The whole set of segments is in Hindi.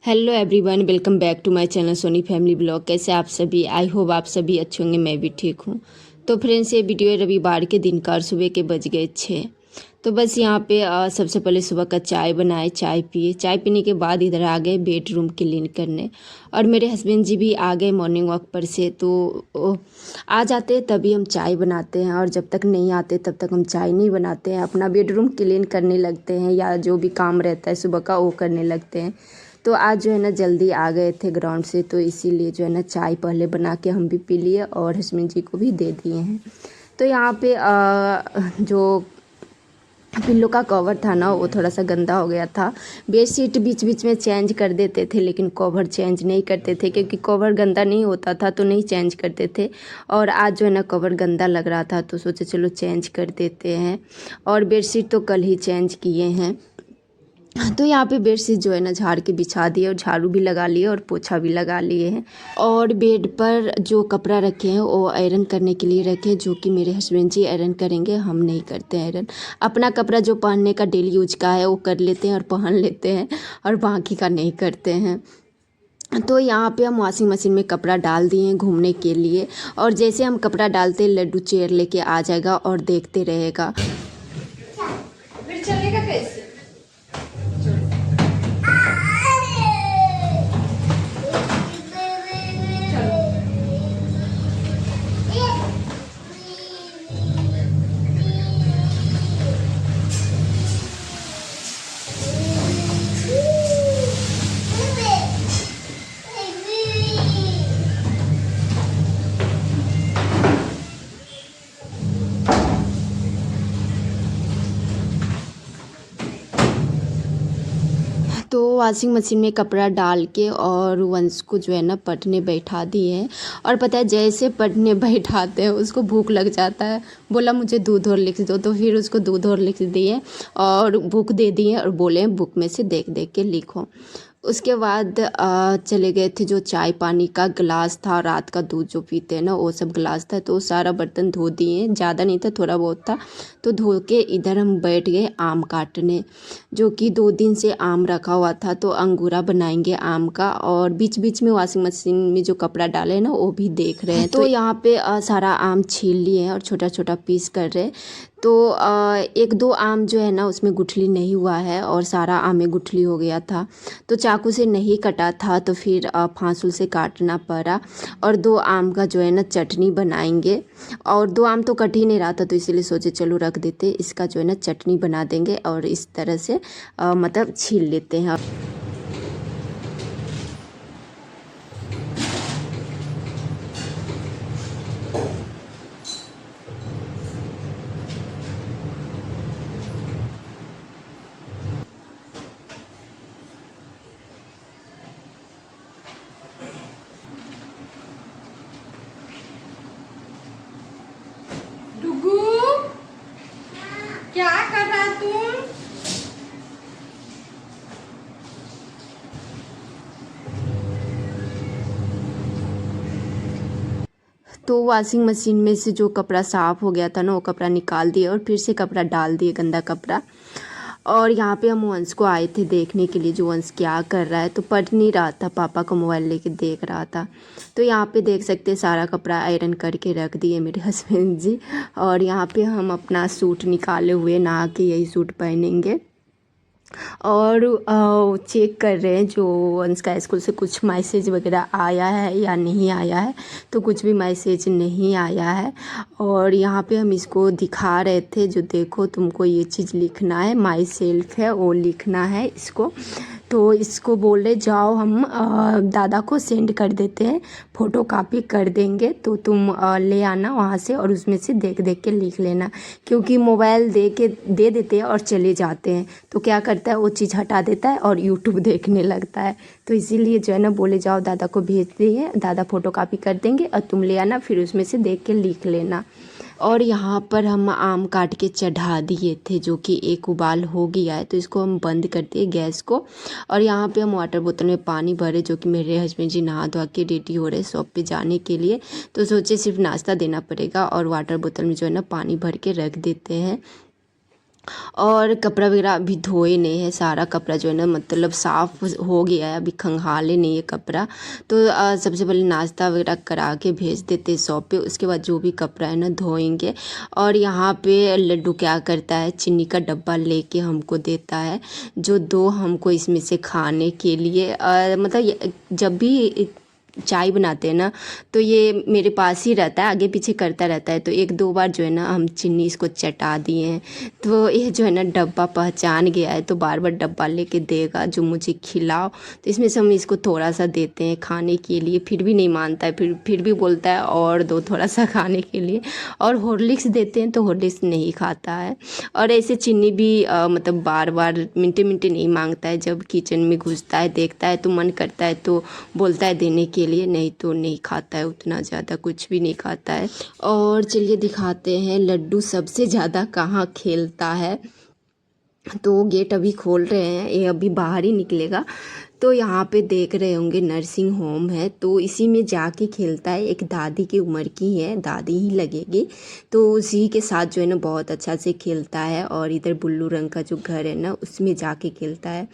Hello everyone, welcome back to my channel Soni family blog. कैसे आप सभी? आई होप आप सभी अच्छे होंगे, मैं भी ठीक हूँ। तो फ्रेंड्स, ये वीडियो रविवार के दिन का और सुबह के बज गए 6। तो बस यहाँ पे सबसे पहले सुबह का चाय बनाए, चाय पिए। चाय पीने के बाद इधर आ गए बेडरूम क्लीन करने। और मेरे हस्बैंड जी भी आ गए मॉर्निंग वॉक पर से, तो आ जाते हैं तभी हम चाय बनाते हैं, और जब तक नहीं आते तब तक हम चाय नहीं बनाते हैं। अपना बेडरूम क्लीन करने लगते हैं या जो भी काम रहता है सुबह का वो करने लगते हैं। तो आज जो है ना जल्दी आ गए थे ग्राउंड से, तो इसीलिए जो है ना चाय पहले बना के हम भी पी लिए और हस्बैंड जी को भी दे दिए हैं। तो यहाँ पे जो पिल्लो का कवर था ना वो थोड़ा सा गंदा हो गया था। बेडशीट बीच बीच में चेंज कर देते थे, लेकिन कवर चेंज नहीं करते थे, क्योंकि कवर गंदा नहीं होता था तो नहीं चेंज करते थे। और आज जो है ना कवर गंदा लग रहा था तो सोचे चलो चेंज कर देते हैं। और बेडशीट तो कल ही चेंज किए हैं। तो यहाँ पे बेडशीट जो है ना झाड़ के बिछा दिए, और झाड़ू भी लगा लिए और पोछा भी लगा लिए हैं। और बेड पर जो कपड़ा रखे हैं वो आयरन करने के लिए रखे हैं, जो कि मेरे हस्बैंड जी आयरन करेंगे, हम नहीं करते हैं आयरन। अपना कपड़ा जो पहनने का डेली यूज का है वो कर लेते हैं और पहन लेते हैं, और बाकी का नहीं करते हैं। तो यहाँ पे हम वॉशिंग मशीन में कपड़ा डाल दिए हैं घूमने के लिए, और जैसे हम कपड़ा डालते लड्डू चेयर लेके आ जाएगा और देखते रहेगा। फिर चलेगा कैसे? तो वॉशिंग मशीन में कपड़ा डाल के और वंश को जो है ना पढ़ने बैठा दिए हैं। और पता है जैसे पढ़ने बैठाते हैं उसको भूख लग जाता है। बोला मुझे दूध और लिख दो, तो फिर उसको दूध और लिख दिए और बुक दे दिए और बोले बुक में से देख देख के लिखो। उसके बाद चले गए थे। जो चाय पानी का गिलास था, रात का दूध जो पीते हैं ना वो सब गिलास था, तो सारा बर्तन धो दिए। ज़्यादा नहीं था, थोड़ा बहुत था, तो धो के इधर हम बैठ गए आम काटने। जो कि 2 दिन से आम रखा हुआ था, तो अंगूरा बनाएंगे आम का। और बीच बीच में वॉशिंग मशीन में जो कपड़ा डाले ना वो भी देख रहे हैं। तो यहाँ पे सारा आम छील लिए हैं और छोटा छोटा पीस कर रहे हैं। तो 1-2 आम जो है ना उसमें गुठली नहीं हुआ है, और सारा आम में गुठली हो गया था, तो चाकू से नहीं कटा था, तो फिर फांसुल से काटना पड़ा। और 2 आम का जो है ना चटनी बनाएंगे। और 2 आम तो कट ही नहीं रहा था, तो इसीलिए सोचे चलो रख देते, इसका जो है ना चटनी बना देंगे। और इस तरह से मतलब छील लेते हैं। डुगू, क्या कर रहा है तुम? तो वॉशिंग मशीन में से जो कपड़ा साफ़ हो गया था ना वो कपड़ा निकाल दिए और फिर से कपड़ा डाल दिए, गंदा कपड़ा। और यहाँ पे हम वंश को आए थे देखने के लिए, जो वंश क्या कर रहा है। तो पढ़ नहीं रहा था, पापा को मोबाइल लेके देख रहा था। तो यहाँ पे देख सकते हैं सारा कपड़ा आयरन करके रख दिए मेरे हस्बैंड जी। और यहाँ पे हम अपना सूट निकाले हुए, नहा के यही सूट पहनेंगे। और चेक कर रहे हैं जो वंश का स्कूल से कुछ मैसेज वगैरह आया है या नहीं आया है। तो कुछ भी मैसेज नहीं आया है। और यहाँ पे हम इसको दिखा रहे थे, जो देखो तुमको ये चीज़ लिखना है, माई सेल्फ है वो लिखना है इसको। तो इसको बोल रहे जाओ हम दादा को सेंड कर देते हैं, फ़ोटो कापी कर देंगे, तो तुम ले आना वहाँ से और उसमें से देख देख के लिख लेना। क्योंकि मोबाइल दे देते हैं और चले जाते हैं, तो क्या करता है वो चीज़ हटा देता है और यूट्यूब देखने लगता है। तो इसीलिए जो है ना बोले जाओ दादा को भेज दिए, दादा फ़ोटो कापी कर देंगे और तुम ले आना, फिर उसमें से देख के लिख लेना। और यहाँ पर हम आम काट के चढ़ा दिए थे, जो कि एक उबाल हो गया है, तो इसको हम बंद कर दिए गैस को। और यहाँ पे हम वाटर बोतल में पानी भरे, जो कि मेरे हस्बैंड जी नहा धोआ के रेडी हो रहे शॉप पे जाने के लिए। तो सोचे सिर्फ नाश्ता देना पड़ेगा और वाटर बोतल में जो है ना पानी भर के रख देते हैं। और कपड़ा वगैरह अभी धोए नहीं है, सारा कपड़ा जो है ना मतलब साफ़ हो गया है, अभी खंगाले नहीं है कपड़ा। तो सबसे पहले नाश्ता वगैरह करा के भेज देते शॉप पे, उसके बाद जो भी कपड़ा है ना धोएंगे। और यहाँ पे लड्डू क्या करता है, चीनी का डब्बा लेके हमको देता है, जो दो हमको इसमें से खाने के लिए। मतलब जब भी चाय बनाते हैं ना तो ये मेरे पास ही रहता है, आगे पीछे करता रहता है। तो एक दो बार जो है ना हम चीनी इसको चटा दिए हैं, तो ये जो है ना डब्बा पहचान गया है, तो बार बार डब्बा लेके देगा जो मुझे खिलाओ। तो इसमें से हम इसको थोड़ा सा देते हैं खाने के लिए, फिर भी नहीं मानता है, फिर भी बोलता है और दो थोड़ा सा खाने के लिए। और हॉर्लिक्स देते हैं तो हॉर्लिक्स नहीं खाता है। और ऐसे चीनी भी मतलब बार बार मिनटे मिनटे नहीं मांगता है, जब किचन में घुसता है देखता है तो मन करता है तो बोलता है देने के लिए, नहीं तो नहीं खाता है, उतना ज़्यादा कुछ भी नहीं खाता है। और चलिए दिखाते हैं लड्डू सबसे ज़्यादा कहाँ खेलता है। तो गेट अभी खोल रहे हैं, ये अभी बाहर ही निकलेगा। तो यहाँ पे देख रहे होंगे नर्सिंग होम है, तो इसी में जाके खेलता है। एक दादी की उम्र की है, दादी ही लगेगी, तो उसी के साथ जो है ना बहुत अच्छा से खेलता है। और इधर ब्लू रंग का जो घर है ना उसमें जाके खेलता है।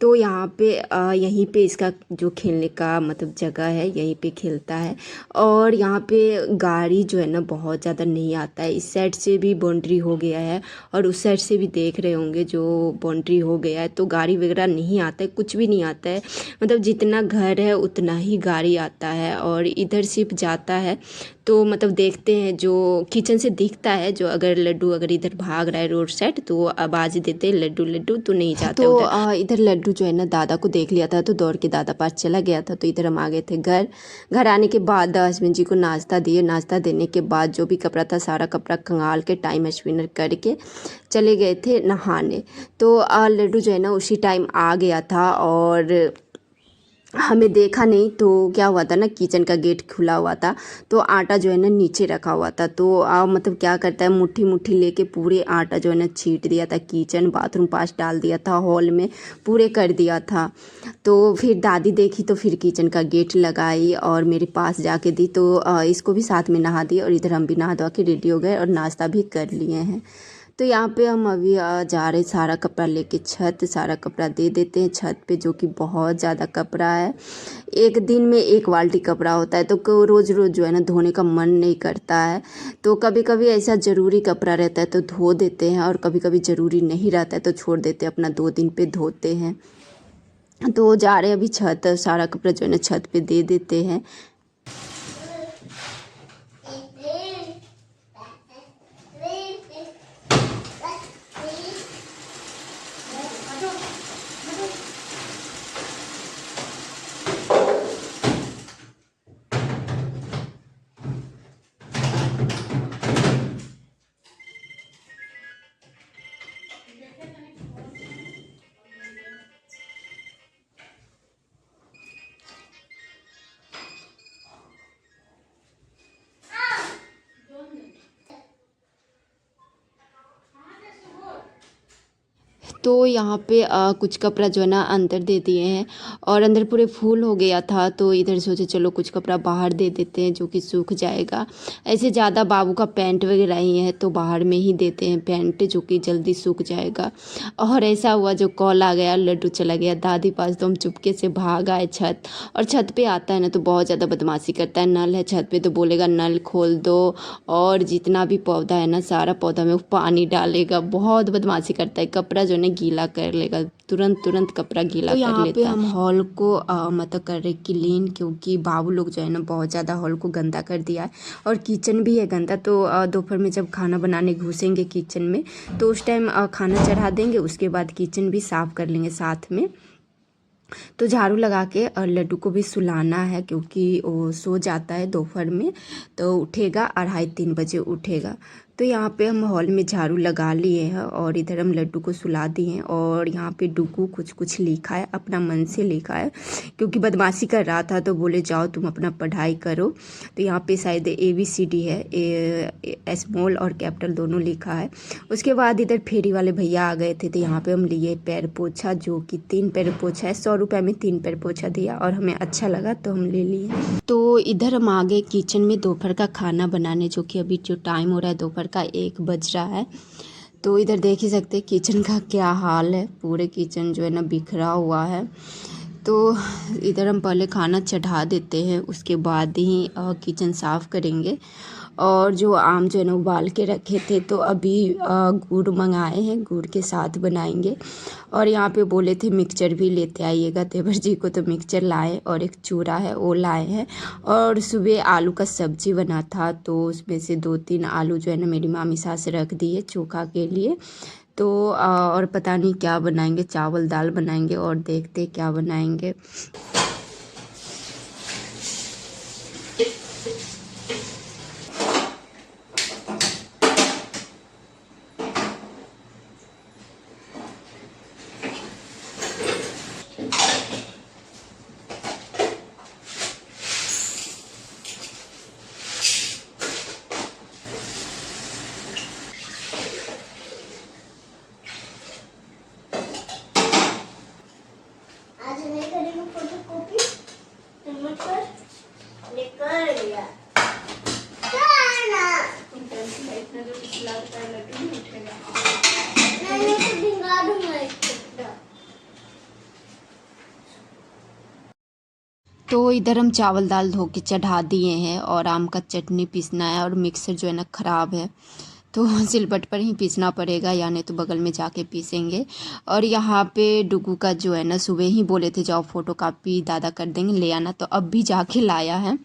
तो यहाँ पे यहीं पे इसका जो खेलने का मतलब जगह है, यहीं पे खेलता है। और यहाँ पे गाड़ी जो है ना बहुत ज़्यादा नहीं आता है, इस साइड से भी बाउंड्री हो गया है और उस साइड से भी देख रहे होंगे जो बाउंड्री हो गया है, तो गाड़ी वगैरह नहीं आता है, कुछ भी नहीं आता है। मतलब जितना घर है उतना ही गाड़ी आता है। और इधर सिर्फ जाता है तो मतलब देखते हैं जो किचन से दिखता है, जो अगर लड्डू अगर इधर भाग रहा है रोड साइड तो आवाज़ देते हैं लड्डू लड्डू, तो नहीं जाता तो उधर। इधर लड्डू जो है ना दादा को देख लिया था तो दौड़ के दादा पास चला गया था। तो इधर हम आ गए थे घर आने के बाद हस्बैंड जी को नाश्ता दिए। नाश्ता देने के बाद जो भी कपड़ा था सारा कपड़ा खंगाल के टाइम स्पिनर करके चले गए थे नहाने। तो लड्डू जो है ना उसी टाइम आ गया था और हमें देखा नहीं। तो क्या हुआ था ना, किचन का गेट खुला हुआ था तो आटा जो है ना नीचे रखा हुआ था। तो मतलब क्या करता है, मुट्ठी मुट्ठी लेके पूरे आटा जो है ना छीट दिया था, किचन बाथरूम पास डाल दिया था, हॉल में पूरे कर दिया था। तो फिर दादी देखी तो फिर किचन का गेट लगाई और मेरे पास जाके दी। तो इसको भी साथ में नहा दिया और इधर हम भी नहा धोआ के रेडी हो गए और नाश्ता भी कर लिए हैं। तो यहाँ पे हम अभी जा रहे, सारा कपड़ा लेके छत, सारा कपड़ा दे देते हैं छत पे, जो कि बहुत ज़्यादा कपड़ा है। एक दिन में एक बाल्टी कपड़ा होता है तो रोज़ रोज़ जो है ना धोने का मन नहीं करता है। तो कभी कभी ऐसा ज़रूरी कपड़ा रहता है तो धो देते हैं और कभी कभी ज़रूरी नहीं रहता है तो छोड़ देते हैं, अपना 2 दिन पे धोते हैं। तो जा रहे अभी छत, सारा कपड़ा जो है ना छत पे दे देते हैं। तो यहाँ पे कुछ कपड़ा जो है ना अंदर दे दिए हैं और अंदर पूरे फूल हो गया था। तो इधर सोचे चलो कुछ कपड़ा बाहर दे देते हैं जो कि सूख जाएगा। ऐसे ज़्यादा बाबू का पैंट वगैरह ही है तो बाहर में ही देते हैं पैंट, जो कि जल्दी सूख जाएगा। और ऐसा हुआ जो कॉल आ गया, लड्डू चला गया दादी पास, तो हम चुपके से भाग आए छत। और छत पे आता है ना तो बहुत ज़्यादा बदमाशी करता है, नल है छत पे तो बोलेगा नल खोल दो, और जितना भी पौधा है ना सारा पौधा में वो पानी डालेगा, बहुत बदमाशी करता है। कपड़ा जो है ना गीला कर लेगा, तुरंत कपड़ा गीला कर लेता है। यहाँ पे हम हॉल को मतलब कर रहे क्लीन, क्योंकि बाबू लोग जो है ना बहुत ज़्यादा हॉल को गंदा कर दिया है और किचन भी है गंदा। तो दोपहर में जब खाना बनाने घुसेंगे किचन में तो उस टाइम खाना चढ़ा देंगे, उसके बाद किचन भी साफ़ कर लेंगे साथ में। तो झाड़ू लगा के और लड्डू को भी सुलाना है, क्योंकि वो सो जाता है दोपहर में, तो उठेगा 2:30-3 बजे उठेगा। तो यहाँ पे हम हॉल में झाड़ू लगा लिए हैं और इधर हम लड्डू को सुला दिए हैं। और यहाँ पे डुगू कुछ लिखा है, अपना मन से लिखा है, क्योंकि बदमाशी कर रहा था तो बोले जाओ तुम अपना पढ़ाई करो। तो यहाँ पे शायद ABCD है, स्मॉल और कैपिटल दोनों लिखा है। उसके बाद इधर फेरी वाले भैया आ गए थे तो यहाँ पे हम लिए पैर पोछा, जो कि 3 पैर पोछा है, 100 रुपये में 3 पैर पोछा दिया और हमें अच्छा लगा तो हम ले लिए। तो इधर हम आ गए किचन में दोपहर का खाना बनाने, जो कि अभी जो टाइम हो रहा है दोपहर का 1 बज रहा है। तो इधर देख ही सकते हैं किचन का क्या हाल है, पूरे किचन जो है ना बिखरा हुआ है। तो इधर हम पहले खाना चढ़ा देते हैं, उसके बाद ही किचन साफ़ करेंगे। और जो आम जो है ना उबाल के रखे थे, तो अभी गुड़ मंगाए हैं, गुड़ के साथ बनाएंगे। और यहाँ पे बोले थे मिक्सचर भी लेते आइएगा देवर जी को, तो मिक्सचर लाए और एक चूड़ा है वो लाए हैं। और सुबह आलू का सब्जी बना था, तो उसमें से 2-3 आलू जो है ना मेरी मामी सास रख दिए चोखा के लिए। तो और पता नहीं क्या बनाएंगे, चावल दाल बनाएंगे और देखते क्या बनाएंगे। आज नहीं करेंगे फोटोकॉपी, हिम्मत कर लेकर गया ना। इतना जो पिछला कर लड्डू नहीं उठेगा। मैं तो भिंगा दूंगा इसको। तो इधर हम चावल दाल धो के चढ़ा दिए हैं और आम का चटनी पीसना है। और मिक्सर जो है ना ख़राब है, तो सिलबट पर ही पीसना पड़ेगा, या नहीं तो बगल में जाके पीसेंगे। और यहाँ पे डुगू का जो है ना सुबह ही बोले थे जाओ फ़ोटो कापी दादा कर देंगे, ले आना, तो अब भी जाके लाया है।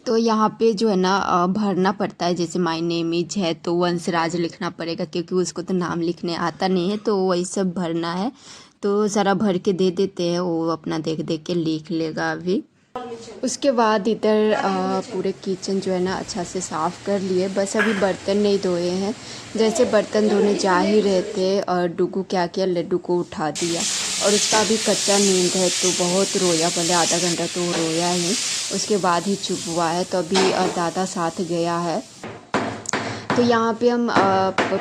तो यहाँ पे जो है ना भरना पड़ता है, जैसे माय नेम इज है तो वंशराज लिखना पड़ेगा, क्योंकि उसको तो नाम लिखने आता नहीं है, तो वही सब भरना है। तो सारा भर के दे देते हैं, वो अपना देख देख के लिख लेगा अभी। उसके बाद इधर पूरे किचन जो है ना अच्छा से साफ़ कर लिए, बस अभी बर्तन नहीं धोए हैं। जैसे बर्तन धोने जा ही रहे थे और डुगू क्या किया, लड्डू को उठा दिया। और उसका अभी कच्चा नींद है, तो बहुत रोया, पहले आधा घंटा तो रोया ही, उसके बाद ही चुप हुआ है। तो अभी दादा साथ गया है। तो यहाँ पे हम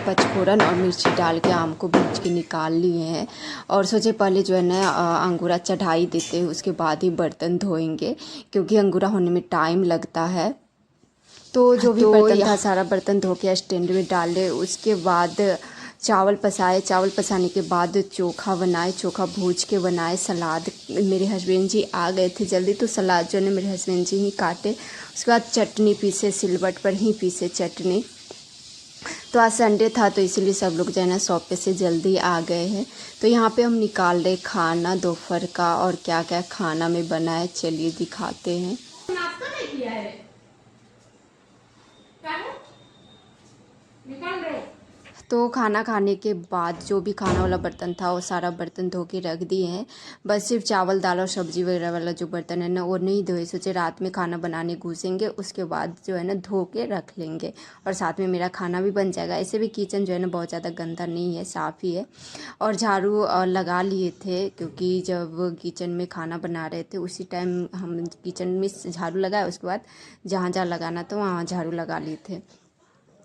पचफोरन और मिर्ची डाल के आम को भूज के निकाल लिए हैं। और सोचे पहले जो है ना अंगूरा चढ़ाई देते हैं, उसके बाद ही बर्तन धोएंगे, क्योंकि अंगूरा होने में टाइम लगता है। तो जो भी बर्तन था सारा बर्तन धो के स्टैंड में डाले। उसके बाद चावल पसाए, चावल पसाने के बाद चोखा बनाए, चोखा भूज के बनाए। सलाद मेरे हस्बैंड जी आ गए थे जल्दी, तो सलाद जो है मेरे हस्बैंड जी ही काटे। उसके बाद चटनी पीसे, सिलबट पर ही पीसे चटनी। तो आज संडे था, तो इसीलिए सब लोग जो है ना शॉप पे से जल्दी आ गए हैं। तो यहाँ पे हम निकाल रहे खाना दोपहर का, और क्या क्या खाना में बना है चलिए दिखाते हैं। नाश्ता नहीं किया है क्या है? निकाल रहे हो? तो खाना खाने के बाद जो भी खाना वाला बर्तन था वो सारा बर्तन धो के रख दिए हैं। बस सिर्फ चावल दाल और सब्जी वगैरह वाला जो बर्तन है ना वो नहीं धोए, सोचे रात में खाना बनाने घुसेंगे, उसके बाद जो है ना धो के रख लेंगे और साथ में मेरा खाना भी बन जाएगा। ऐसे भी किचन जो है ना बहुत ज़्यादा गंदा नहीं है, साफ़ ही है। और झाड़ू लगा लिए थे, क्योंकि जब किचन में खाना बना रहे थे उसी टाइम हम किचन में झाड़ू लगाए, उसके बाद जहाँ जहाँ लगाना था वहाँ झाड़ू लगा लिए थे।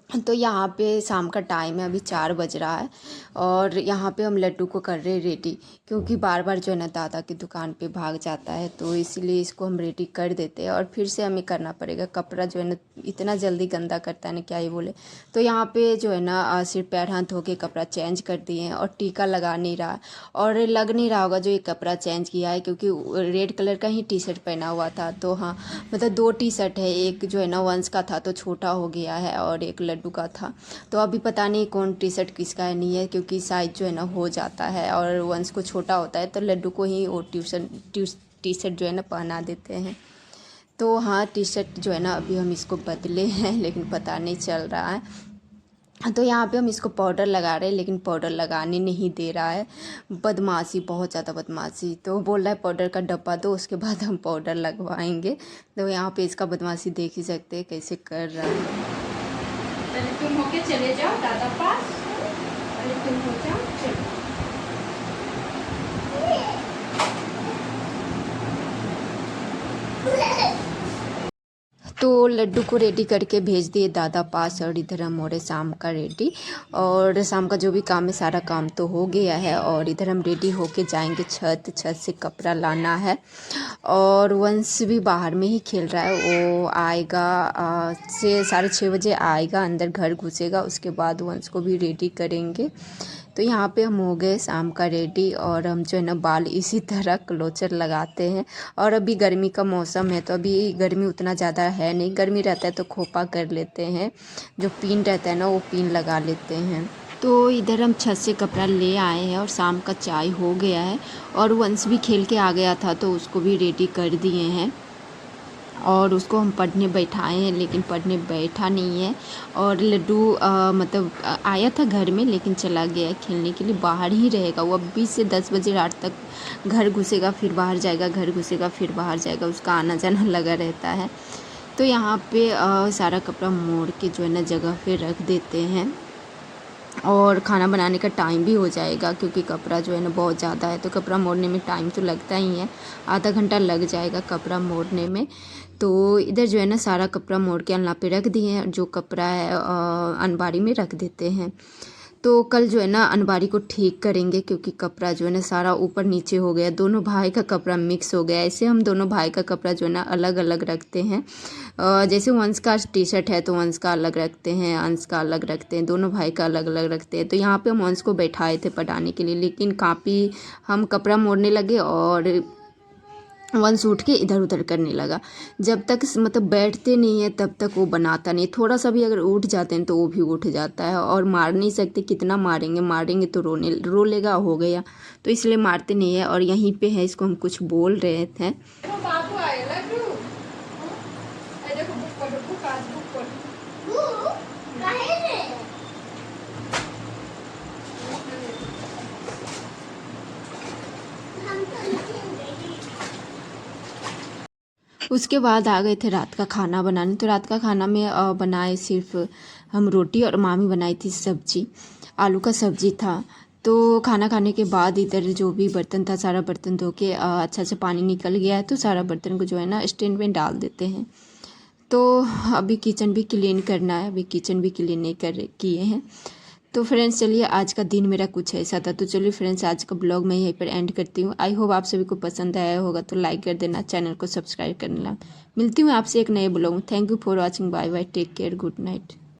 तो यहाँ पे शाम का टाइम है, अभी 4 बज रहा है। और यहाँ पे हम लड्डू को कर रहे हैं रेडी, क्योंकि बार बार जो है ना दादा की दुकान पे भाग जाता है, तो इसीलिए इसको हम रेडी कर देते हैं। और फिर से हमें करना पड़ेगा, कपड़ा जो है ना इतना जल्दी गंदा करता है ना क्या ही बोले। तो यहाँ पे जो है ना सिर्फ पैर हाथ धो के कपड़ा चेंज कर दिए हैं, और टीका लगा नहीं रहा, और लग नहीं रहा होगा जो ये कपड़ा चेंज किया है, क्योंकि रेड कलर का ही टी शर्ट पहना हुआ था। तो हाँ, मतलब 2 टी शर्ट है, एक जो है ना वंश का था तो छोटा हो गया है, और एक लड्डू का था। तो अभी पता नहीं कौन टी शर्ट किसका है नहीं है, क्योंकि साइज जो है ना हो जाता है, और वंश को छोटा होता है तो लड्डू को ही वो टी शर्ट जो है ना पहना देते हैं। तो हाँ, टी शर्ट जो है ना अभी हम इसको बदले हैं, लेकिन पता नहीं चल रहा है। तो यहाँ पे हम इसको पाउडर लगा रहे हैं, लेकिन पाउडर लगाने नहीं दे रहा है, बदमाशी, बहुत ज़्यादा बदमाशी। तो बोल रहा है पाउडर का डब्बा दो, उसके बाद हम पाउडर लगवाएंगे। तो यहाँ पे इसका बदमाशी देख ही सकते हैं कैसे कर रहा है। पहले तुम होके चले जाओ दादा पास, पहले तुम हो जाओ, चलो। तो लड्डू को रेडी करके भेज दिए दादा पास और इधर हम हो रहे शाम का रेडी। और शाम का जो भी काम है सारा काम तो हो गया है और इधर हम रेडी होके जाएंगे छत से कपड़ा लाना है। और वंश भी बाहर में ही खेल रहा है, वो आएगा 6-6:30 बजे आएगा, अंदर घर घुसेगा, उसके बाद वंश को भी रेडी करेंगे। तो यहाँ पे हम हो गए शाम का रेडी और हम जो है ना बाल इसी तरह क्लोचर लगाते हैं। और अभी गर्मी का मौसम है तो अभी गर्मी उतना ज़्यादा है नहीं, गर्मी रहता है तो खोपा कर लेते हैं, जो पिन रहता है ना वो पिन लगा लेते हैं। तो इधर हम छत से कपड़ा ले आए हैं और शाम का चाय हो गया है और वंश भी खेल के आ गया था तो उसको भी रेडी कर दिए हैं और उसको हम पढ़ने बैठाए हैं, लेकिन पढ़ने बैठा नहीं है। और लड्डू मतलब आया था घर में लेकिन चला गया खेलने के लिए, बाहर ही रहेगा वो। अब 20 से 10 बजे रात तक घर घुसेगा फिर बाहर जाएगा, घर घुसेगा फिर बाहर जाएगा, उसका आना जाना लगा रहता है। तो यहाँ पे सारा कपड़ा मोड़ के जो है ना जगह पे रख देते हैं और खाना बनाने का टाइम भी हो जाएगा क्योंकि कपड़ा जो है ना बहुत ज़्यादा है तो कपड़ा मोड़ने में टाइम तो लगता ही है, आधा घंटा लग जाएगा कपड़ा मोड़ने में। तो इधर जो है ना सारा कपड़ा मोड़ के अलना पे रख दिए हैं, जो कपड़ा है अलमारी में रख देते हैं। तो कल जो है ना अलमारी को ठीक करेंगे क्योंकि कपड़ा जो है ना सारा ऊपर नीचे हो गया, दोनों भाई का कपड़ा मिक्स हो गया। ऐसे हम दोनों भाई का कपड़ा जो है ना अलग अलग रखते हैं, जैसे वंश का टी शर्ट है तो वंश का अलग रखते हैं, अंश का अलग रखते हैं, दोनों भाई का अलग अलग रखते हैं। तो यहाँ पे हम वंश को बैठाए थे पढ़ाने के लिए, लेकिन काफ़ी हम कपड़ा मोड़ने लगे और वंश उठ के इधर उधर करने लगा। जब तक मतलब बैठते नहीं है तब तक वो बनाता नहीं, थोड़ा सा भी अगर उठ जाते हैं तो वो भी उठ जाता है और मार नहीं सकते, कितना मारेंगे तो रो लेगा, हो गया। तो इसलिए मारते नहीं है। और यहीं पे है, इसको हम कुछ बोल रहे थे। देखो बाबू आए लड्डू, ये देखो बुक पढ़ो, बुक आज बुक पढ़ो। वो काहे रे? हम तो लिखेंगे। उसके बाद आ गए थे रात का खाना बनाने। तो रात का खाना में बनाए सिर्फ हम रोटी और मामी बनाई थी सब्जी, आलू का सब्जी था। तो खाना खाने के बाद इधर जो भी बर्तन था सारा बर्तन धो के अच्छा से पानी निकल गया है तो सारा बर्तन को जो है ना स्टैंड में डाल देते हैं। तो अभी किचन भी क्लीन करना है, अभी किचन भी क्लीन नहीं किए हैं। तो फ्रेंड्स चलिए आज का दिन मेरा कुछ ऐसा था। तो चलिए फ्रेंड्स आज का ब्लॉग मैं यहीं पर एंड करती हूँ। आई होप आप सभी को पसंद आया होगा, तो लाइक कर देना, चैनल को सब्सक्राइब करना। मिलती हूँ आपसे एक नए ब्लॉग में। Thank you for watching, bye bye, take care, good night.